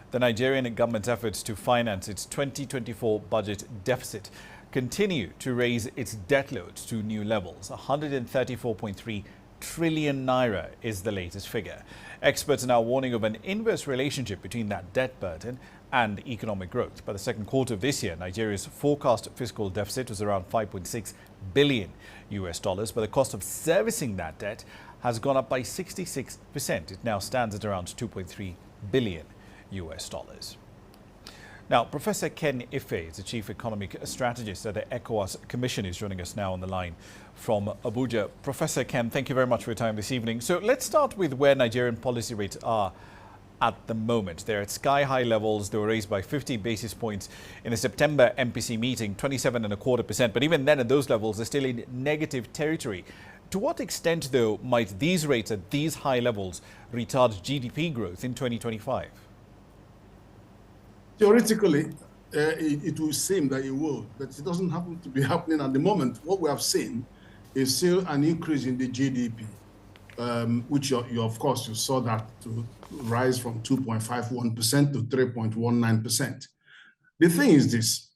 The Nigerian government's efforts to finance its 2024 budget deficit continue to raise its debt load to new levels. 134.3 trillion naira is the latest figure. Experts are now warning of an inverse relationship between that debt burden and economic growth. By the second quarter of this year, Nigeria's forecast fiscal deficit was around $5.6 billion, but the cost of servicing that debt has gone up by 66%. It now stands at around $2.3 billion. Now, Professor Ken Ife is the Chief Economic Strategist at the ECOWAS Commission, is joining us now on the line from Abuja. Professor Ken, thank you very much for your time this evening. So let's start with where Nigerian policy rates are at the moment. They're at sky-high levels. They were raised by 50 basis points in the September MPC meeting, 27.25%. But even then, at those levels, they're still in negative territory. To what extent, though, might these rates at these high levels retard GDP growth in 2025? Theoretically, it will seem that it will, but it doesn't happen to be happening at the moment. What we have seen is still an increase in the GDP, which you of course, you saw that to rise from 2.51% to 3.19%. The thing is this,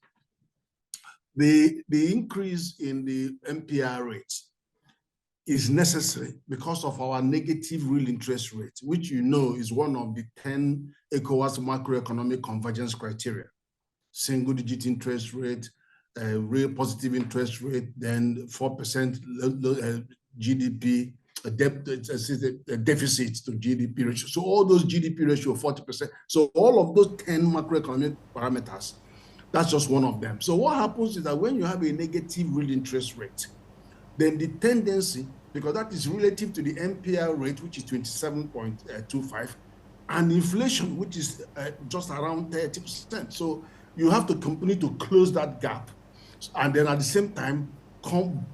the increase in the MPR rate is necessary because of our negative real interest rate, which you know is one of the 10 ECOWAS macroeconomic convergence criteria. Single-digit interest rate, real positive interest rate, then 4% GDP, deficit to GDP ratio. So all those GDP ratio, 40%. So all of those 10 macroeconomic parameters, that's just one of them. So what happens is that when you have a negative real interest rate, then the tendency, because that is relative to the MPR rate, which is 27.25, and inflation, which is just around 30%. So you have to continue to close that gap, and then at the same time,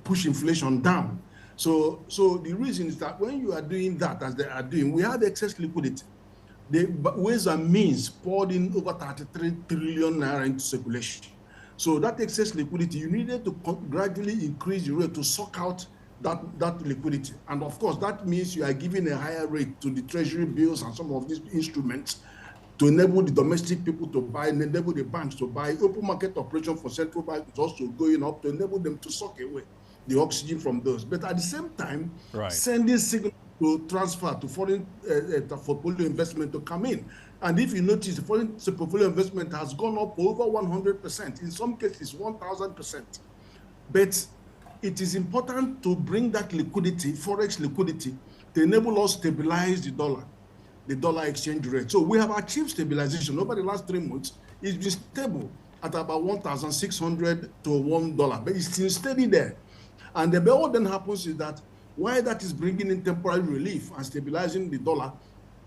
push inflation down. So the reason is that when you are doing that, as they are doing, we have excess liquidity. The ways and means poured in over 33 trillion naira into circulation. So that excess liquidity, you needed to gradually increase the rate to suck out that liquidity. And of course, that means you are giving a higher rate to the treasury bills and some of these instruments to enable the domestic people to buy, and enable the banks to buy. Open market operation for central banks is also going up to enable them to suck away the oxygen from those. But at the same time, sending signal to transfer to foreign portfolio investment to come in. And if you notice, the foreign portfolio investment has gone up over 100%, in some cases 1,000%. But it is important to bring that liquidity, forex liquidity, to enable us to stabilize the dollar exchange rate. So we have achieved stabilization over the last 3 months. It's been stable at about 1,600 to $1, but it's still steady there. And what then happens is that while that is bringing in temporary relief and stabilizing the dollar,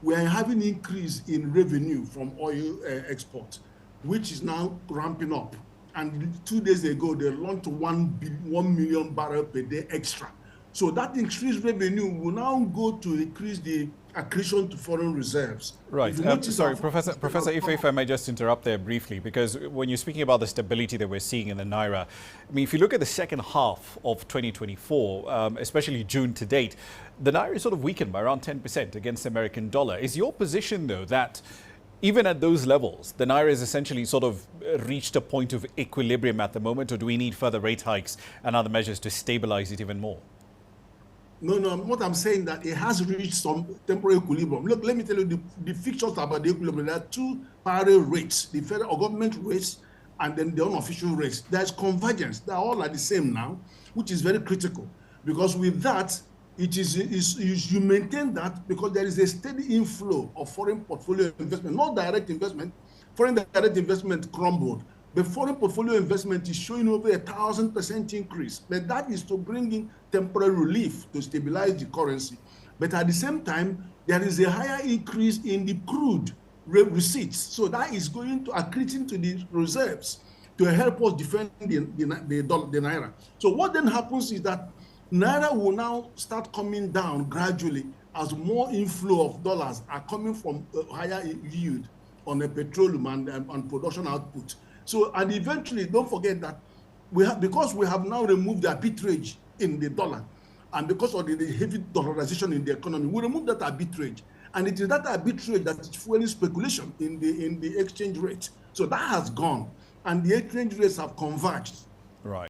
we are having an increase in revenue from oil export, which is now ramping up. And 2 days ago, they launched 1 million barrel per day extra. So that increased revenue will now go to increase the accretion to foreign reserves. Right. Sorry, Professor Ife, if I may just interrupt there briefly, because when you're speaking about the stability that we're seeing in the Naira, I mean, if you look at the second half of 2024, especially June to date, the Naira is sort of weakened by around 10% against the American dollar. Is your position, though, that even at those levels, the Naira is essentially sort of reached a point of equilibrium at the moment, or do we need further rate hikes and other measures to stabilize it even more? No, what I'm saying that it has reached some temporary equilibrium. Look, let me tell you the features about the equilibrium. There are two parallel rates, the federal government rates and then the unofficial rates. There's convergence. They're all at the same now, which is very critical, because with that, you maintain that because there is a steady inflow of foreign portfolio investment, not direct investment. Foreign direct investment crumbled. The foreign portfolio investment is showing over 1,000% increase. But that is to bring in temporary relief to stabilize the currency. But at the same time, there is a higher increase in the crude receipts. So that is going to accrete into the reserves to help us defend the Naira. So what then happens is that Naira will now start coming down gradually as more inflow of dollars are coming from higher yield on the petroleum and production output. So, and eventually, don't forget that because we have now removed the arbitrage in the dollar, and because of the heavy dollarization in the economy, we remove that arbitrage. And it is that arbitrage that is fueling speculation in the exchange rate. So that has gone, and the exchange rates have converged. Right.